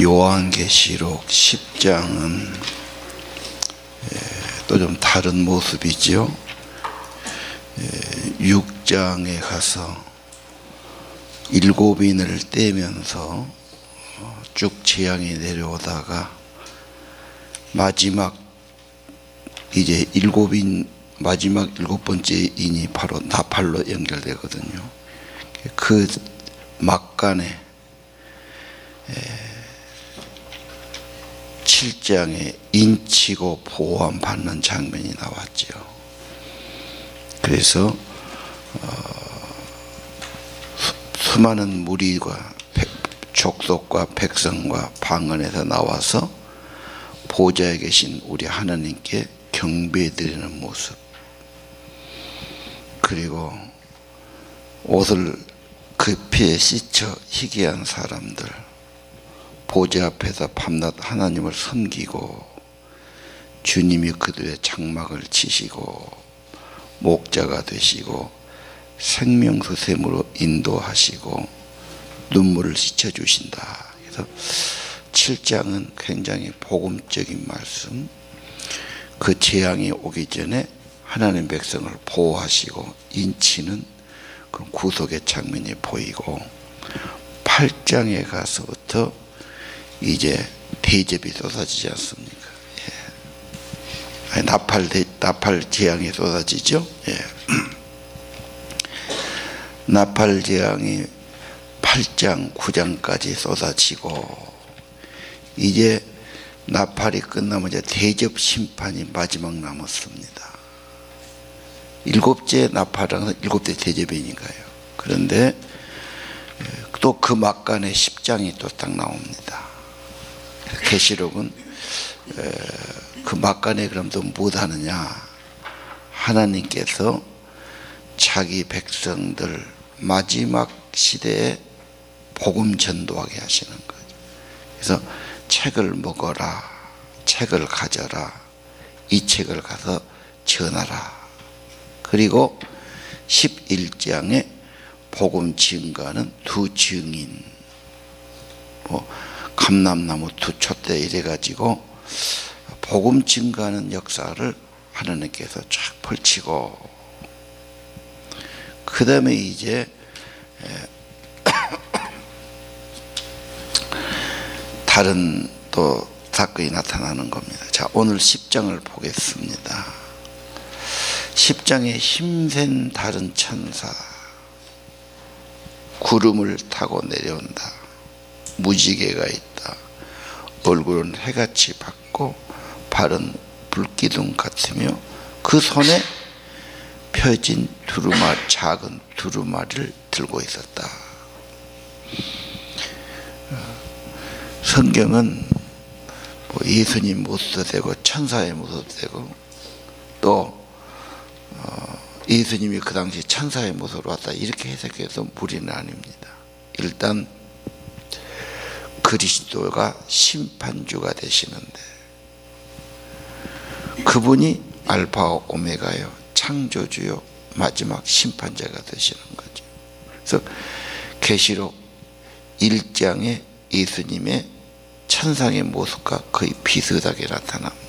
요한계시록 10장은 또 좀 다른 모습이죠. 6장에 가서 7인을 떼면서 쭉 재앙이 내려오다가 마지막 이제 마지막 7번째 인이 바로 나팔로 연결되거든요. 그 막간에 7장에 인치고 보호함 받는 장면이 나왔죠. 그래서 수많은 무리가 족속과 백성과 방언에서 나와서 보좌에 계신 우리 하나님께 경배드리는 모습, 그리고 옷을 그 피에 씻어 희귀한 사람들, 보좌 앞에서 밤낮 하나님을 섬기고 주님이 그들의 장막을 치시고 목자가 되시고 생명수 샘으로 인도하시고 눈물을 씻어주신다. 그래서 7장은 굉장히 복음적인 말씀, 그 재앙이 오기 전에 하나님 백성을 보호하시고 인치는 그 구속의 장면이 보이고, 8장에 가서부터 이제 대접이 쏟아지지 않습니까? 예. 나팔 재앙이 쏟아지죠. 예. 나팔 재앙이 8장, 9장까지 쏟아지고, 이제 나팔이 끝나면 이제 대접 심판이 마지막 남았습니다. 7째 나팔은 7대 대접이니까요. 그런데 또 그 막간에 10장이 또 딱 나옵니다. 계시록은 그 막간에 그럼 또 못하느냐, 하나님께서 자기 백성들 마지막 시대에 복음 전도하게 하시는 거죠. 그래서 책을 먹어라, 책을 가져라, 이 책을 가서 전하라. 그리고 11장에 복음 증거하는 두 증인, 감람나무 두 촛대 이래가지고 복음 증거하는 역사를 하나님께서 쫙 펼치고, 그 다음에 이제 다른 또 사건이 나타나는 겁니다. 자, 오늘 10장을 보겠습니다. 10장에 힘센 다른 천사, 구름을 타고 내려온다. 무지개가 있다. 얼굴은 해같이 밝고 발은 불기둥 같으며 그 손에 펴진 작은 두루마리를 들고 있었다. 성경은 예수님 모습도 되고 천사의 모습도 되고, 또 예수님이 그 당시 천사의 모습으로 왔다 이렇게 해석해서 무리는 아닙니다. 일단 그리스도가 심판주가 되시는데, 그분이 알파와 오메가요, 창조주요, 마지막 심판자가 되시는 거죠. 그래서 계시록 1장에 예수님의 천상의 모습과 거의 비슷하게 나타납니다.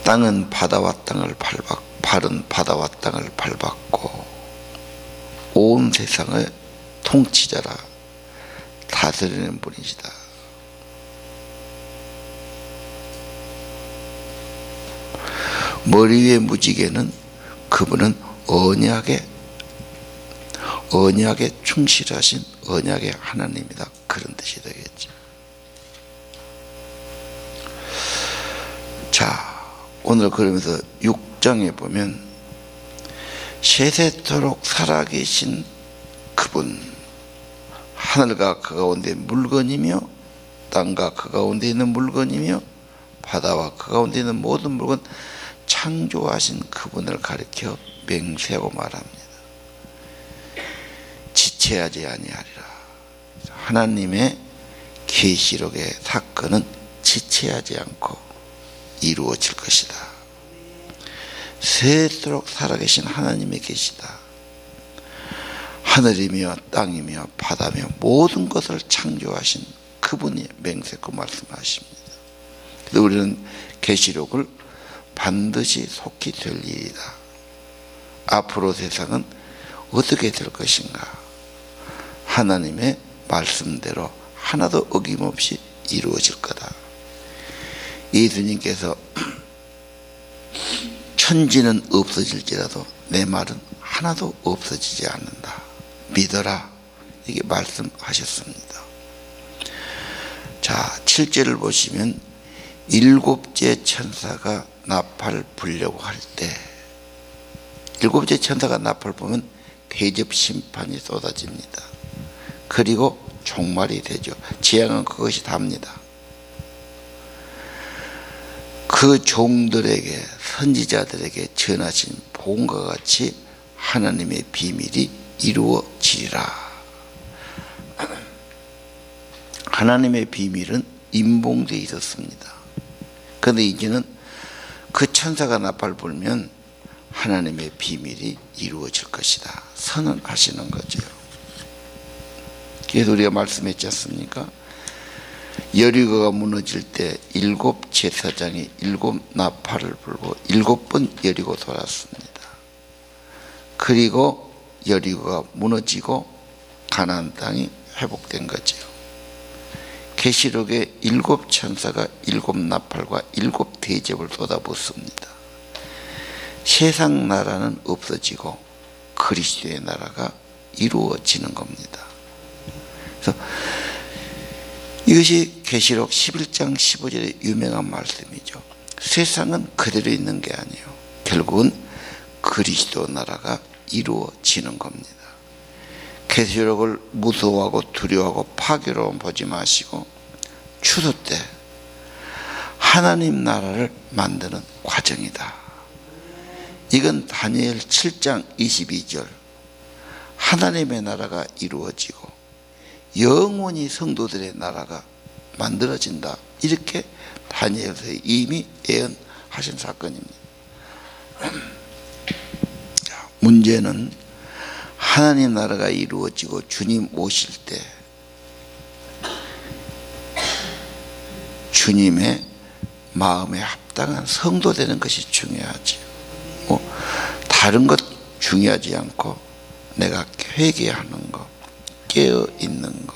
땅은 바다와 땅을 발은 바다와 땅을 밟았고 온 세상을 통치자라 다스리는 분이시다. 머리 위에 무지개는 그분은 언약에 충실하신 언약의 하나님이다, 그런 뜻이 되겠죠. 자, 오늘 그러면서 6장에 보면 세세토록 살아계신 그분, 하늘과 그 가운데 물건이며 땅과 그 가운데 있는 물건이며 바다와 그 가운데 있는 모든 물건 창조하신 그분을 가리켜 맹세하고 말합니다. 지체하지 아니하리라. 하나님의 계시록의 사건은 지체하지 않고 이루어질 것이다. 세세토록 살아계신 하나님의 계시다. 하늘이며 땅이며 바다며 모든 것을 창조하신 그분이 맹세코 말씀하십니다. 그래서 우리는 계시록을 반드시 속히 될 일이다. 앞으로 세상은 어떻게 될 것인가? 하나님의 말씀대로 하나도 어김없이 이루어질 거다. 예수님께서 천지는 없어질지라도 내 말은 하나도 없어지지 않는다. 믿어라. 이게 말씀하셨습니다. 자, 7절을 보시면 일곱째 천사가 나팔을 불려고 할 때, 일곱째 천사가 나팔을 보면 대접 심판이 쏟아집니다. 그리고 종말이 되죠. 재앙은 그것이 답니다. 그 종들에게, 선지자들에게 전하신 복음과 같이 하나님의 비밀이 이루어지리라. 하나님의 비밀은 임봉되어 있었습니다. 그런데 이제는 그 천사가 나팔 불면 하나님의 비밀이 이루어질 것이다. 선언하시는 거죠. 그래서 우리가 말씀했지 않습니까? 여리고가 무너질 때 일곱 제사장이 일곱 나팔을 불고 7번 여리고 돌았습니다. 그리고 여리고가 무너지고 가나안 땅이 회복된 거죠. 계시록에 7 천사가 7 나팔과 7 대접을 쏟아붓습니다. 세상 나라는 없어지고 그리스도의 나라가 이루어지는 겁니다. 그래서 이것이 계시록 11장 15절의 유명한 말씀이죠. 세상은 그대로 있는 게 아니에요. 결국은 그리스도 나라가 이루어지는 겁니다. 계시록을 무서워하고 두려워하고 파괴로 보지 마시고 추수 때 하나님 나라를 만드는 과정이다. 이건 다니엘 7장 22절 하나님의 나라가 이루어지고 영원히 성도들의 나라가 만들어진다. 이렇게 다니엘서 이미 예언하신 사건입니다. 문제는 하나님 나라가 이루어지고 주님 오실 때 주님의 마음에 합당한 성도 되는 것이 중요하지. 다른 것 중요하지 않고 내가 회개하는 것, 깨어 있는 것,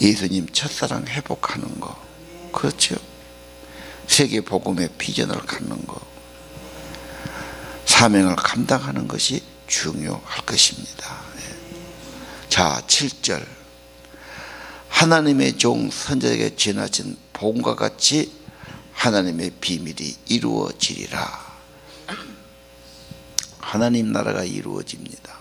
예수님 첫사랑 회복하는 것, 그렇죠? 세계 복음의 비전을 갖는 것, 사명을 감당하는 것이 중요할 것입니다. 자, 7절 하나님의 종 선지자에게 전하신 복음과 같이 하나님의 비밀이 이루어지리라. 하나님 나라가 이루어집니다.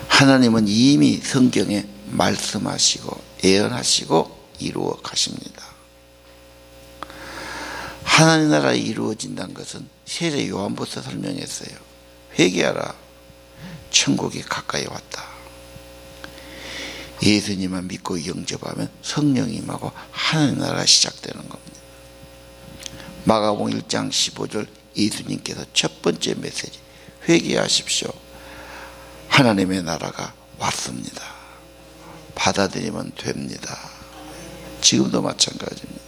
하나님은 이미 성경에 말씀하시고 예언하시고 이루어 가십니다. 하나님 나라가 이루어진다는 것은 세례 요한부터 설명했어요. 회개하라. 천국이 가까이 왔다. 예수님만 믿고 영접하면 성령이 임하고 하나님 나라가 시작되는 겁니다. 마가복음 1장 15절 예수님께서 첫 번째 메시지 회개하십시오. 하나님의 나라가 왔습니다. 받아들이면 됩니다. 지금도 마찬가지입니다.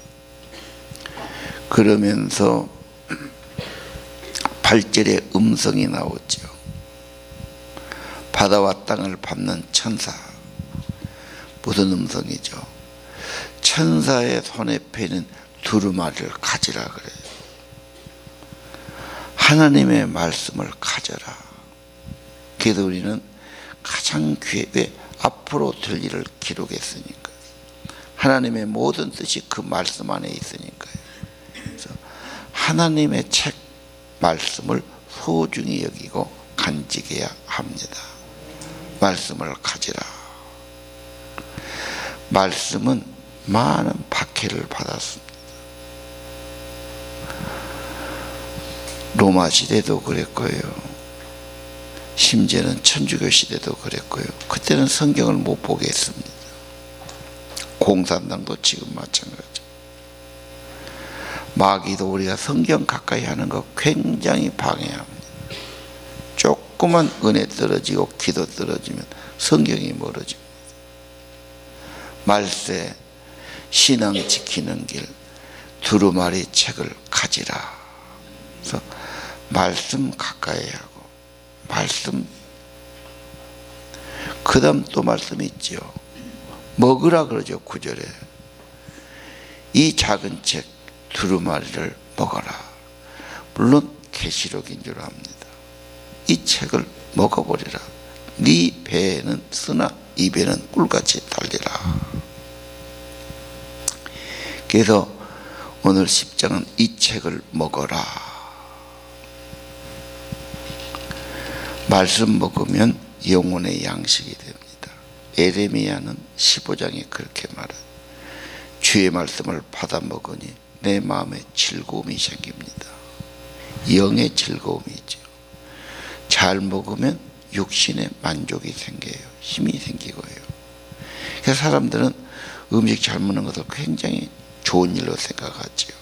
그러면서 8절에 음성이 나오죠. 바다와 땅을 밟는 천사. 무슨 음성이죠? 천사의 손에 펴는 두루마리를 가지라 그래요. 하나님의 말씀을 가져라. 그래서 우리는 가장 왜 앞으로 될 일을 기록했으니까. 하나님의 모든 뜻이 그 말씀 안에 있으니까요. 그래서 하나님의 책 말씀을 소중히 여기고 간직해야 합니다. 말씀을 가지라. 말씀은 많은 박해를 받았습니다. 로마 시대도 그랬고요. 심지어는 천주교 시대도 그랬고요. 그때는 성경을 못 보게 했습니다. 공산당도 지금 마찬가지. 마귀도 우리가 성경 가까이 하는 거 굉장히 방해합니다. 조그만 은혜 떨어지고 기도 떨어지면 성경이 멀어집니다. 말세 신앙 지키는 길 두루마리 책을 가지라. 그래서 말씀 가까이 하고 말씀, 그 다음 또 말씀이 있죠. 먹으라 그러죠. 9절에 이 작은 책 두루마리를 먹어라. 물론 계시록인 줄 압니다. 이 책을 먹어버리라. 네 배에는 쓰나 입에는 꿀같이 달리라. 그래서 오늘 10장은 이 책을 먹어라. 말씀 먹으면 영혼의 양식이 됩니다. 에레미야는 15장에 그렇게 말해요. 주의 말씀을 받아 먹으니 내 마음에 즐거움이 생깁니다. 영의 즐거움이죠. 잘 먹으면 육신의 만족이 생겨요. 힘이 생기고요. 그래서 사람들은 음식 잘 먹는 것을 굉장히 좋은 일로 생각하죠.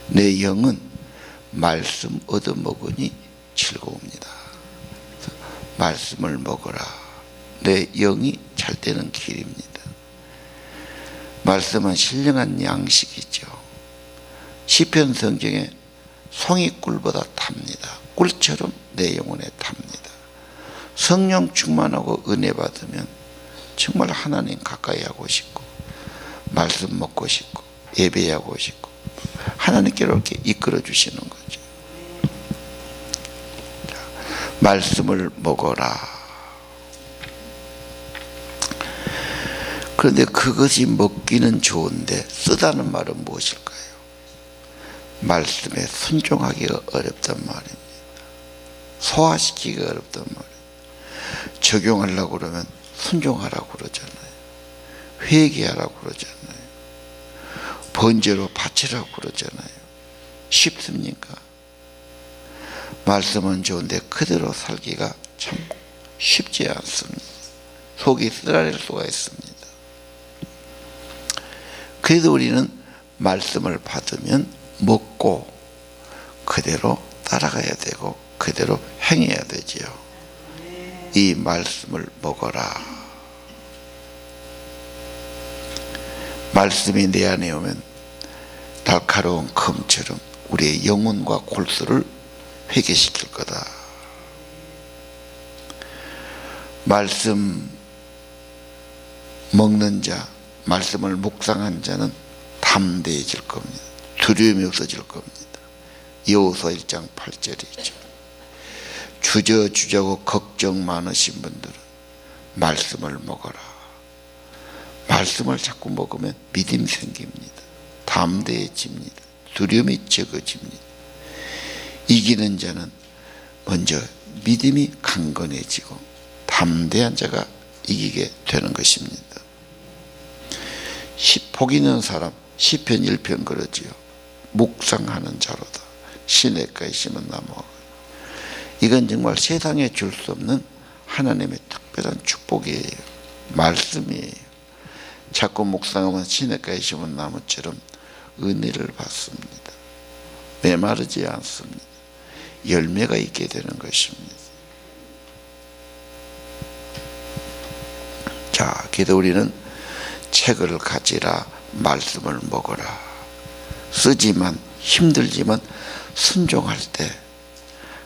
내 영은 말씀 얻어 먹으니 즐거웁니다. 말씀을 먹어라. 내 영이 잘 되는 길입니다. 말씀은 신령한 양식이죠. 시편 성경에 송이 꿀보다 탑니다. 꿀처럼 내 영혼에 탑니다. 성령 충만하고 은혜 받으면 정말 하나님 가까이 하고 싶고 말씀 먹고 싶고 예배하고 싶고 하나님께로 이렇게 이끌어 주시는 거죠. 자, 말씀을 먹어라. 그런데 그것이 먹기는 좋은데 쓰다는 말은 무엇일까요? 말씀에 순종하기가 어렵단 말입니다. 소화시키기가 어렵단 말이에요. 적용하려고 그러면 순종하라고 그러잖아요. 회개하라고 그러잖아요. 번제로 바치라고 그러잖아요. 쉽습니까? 말씀은 좋은데 그대로 살기가 참 쉽지 않습니다. 속이 쓰라릴 수가 있습니다. 그래도 우리는 말씀을 받으면 먹고 그대로 따라가야 되고 그대로 행해야 되지요. 이 말씀을 먹어라. 말씀이 내 안에 오면 날카로운 검처럼 우리의 영혼과 골수를 회개시킬 거다. 말씀 먹는 자, 말씀을 묵상한 자는 담대해질 겁니다. 두려움이 없어질 겁니다. 여호수아 1장 8절이죠. 주저주저하고 걱정 많으신 분들은 말씀을 먹어라. 말씀을 자꾸 먹으면 믿음이 생깁니다. 담대해집니다. 두려움이 적어집니다. 이기는 자는 먼저 믿음이 강건해지고 담대한 자가 이기게 되는 것입니다. 복 있는 사람 시편 1편 그러지요. 묵상하는 자로다. 시냇가에 심은 나무가. 이건 정말 세상에 줄 수 없는 하나님의 특별한 축복이에요. 말씀이에요. 자꾸 묵상하면 시냇가에 심은 나무처럼 은혜를 받습니다. 메마르지 않습니다. 열매가 있게 되는 것입니다. 자, 그래도 우리는 책을 가지라, 말씀을 먹어라. 쓰지만 힘들지만 순종할 때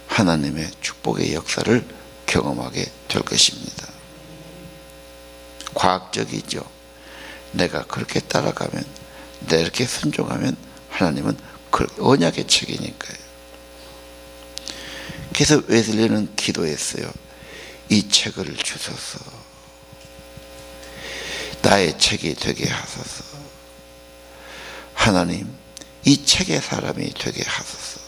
하나님의 축복의 역사를 경험하게 될 것입니다. 과학적이죠. 내가 그렇게 따라가면, 내가 이렇게 순종하면 하나님은 언약의 책이니까요. 그래서 웨슬리는 기도했어요. 이 책을 주소서. 나의 책이 되게 하소서. 하나님, 이 책의 사람이 되게 하소서.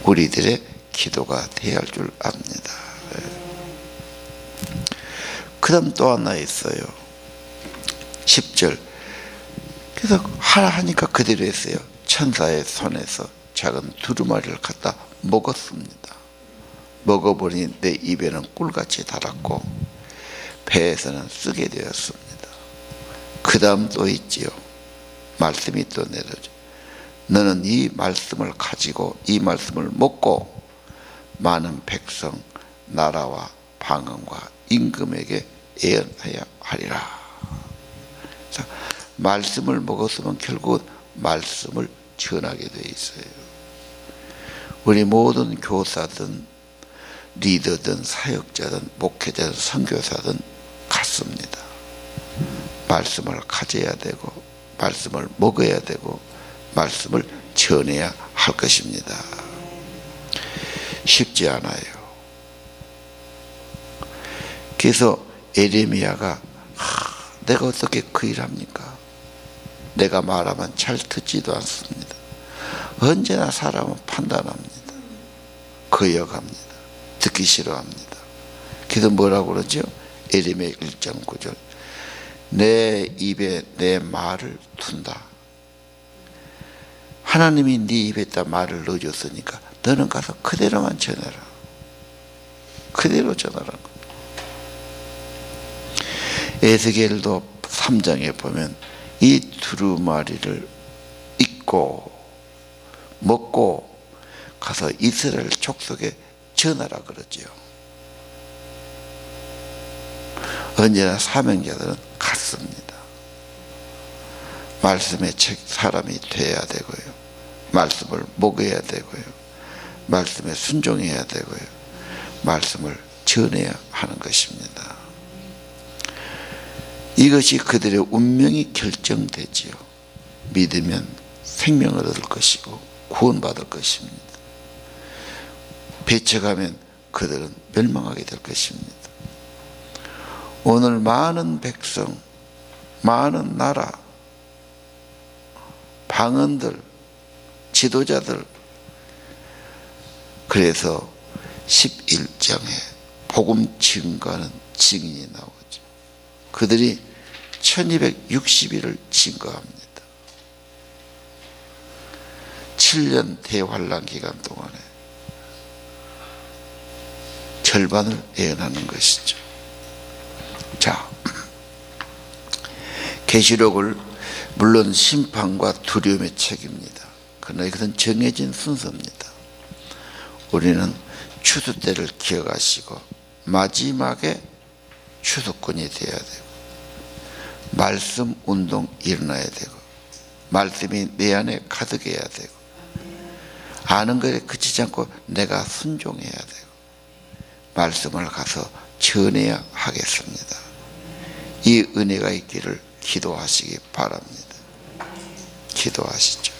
우리들의 기도가 되어야 할 줄 압니다. 그 다음 또 하나 있어요. 10절. 그래서 하라 하니까 그대로 했어요. 천사의 손에서 작은 두루마리를 갖다 먹었습니다. 먹어보니 내 입에는 꿀같이 달았고 배에서는 쓰게 되었습니다. 그 다음 또 있지요. 말씀이 또 내려져. 너는 이 말씀을 가지고 이 말씀을 먹고 많은 백성, 나라와 방언과 임금에게 예언해야 하리라. 자, 말씀을 먹었으면 결국 말씀을 전하게 돼 있어요. 우리 모든 교사든 리더든 사역자든 목회자든 선교사든 같습니다. 말씀을 가져야 되고 말씀을 먹어야 되고 말씀을 전해야 할 것입니다. 쉽지 않아요. 그래서 에레미야가 내가 어떻게 그 일합니까? 내가 말하면 잘 듣지도 않습니다. 언제나 사람은 판단합니다. 거역합니다. 듣기 싫어합니다. 그래서 뭐라고 그러죠? 에레미야 1장 9절 내 입에 내 말을 둔다. 하나님이 네 입에다 말을 넣어줬으니까 너는 가서 그대로만 전해라. 그대로 전하라는 거예요. 에스겔도 3장에 보면 이 두루마리를 입고 먹고 가서 이스라엘 족속에 전하라 그러지요. 언제나 사명자들은 같습니다. 말씀의 사람이 돼야 되고요. 말씀을 먹어야 되고요. 말씀에 순종해야 되고요. 말씀을 전해야 하는 것입니다. 이것이 그들의 운명이 결정되지요. 믿으면 생명을 얻을 것이고 구원받을 것입니다. 배척하면 그들은 멸망하게 될 것입니다. 오늘 많은 백성, 많은 나라, 방언들, 지도자들, 그래서 11장에 복음 증거하는 증인이 나오죠. 그들이 1260일을 증거합니다. 7년 대환란 기간 동안에 절반을 예언하는 것이죠. 자, 계시록을 물론 심판과 두려움의 책입니다. 그러나 이것은 정해진 순서입니다. 우리는 추수 때를 기억하시고 마지막에 추수꾼이 되어야 되고 말씀 운동 일어나야 되고 말씀이 내 안에 가득해야 되고 아는 것에 그치지 않고 내가 순종해야 되고 말씀을 가서 전해야 하겠습니다. 이 은혜가 있기를 기도하시기 바랍니다. 기도하시죠.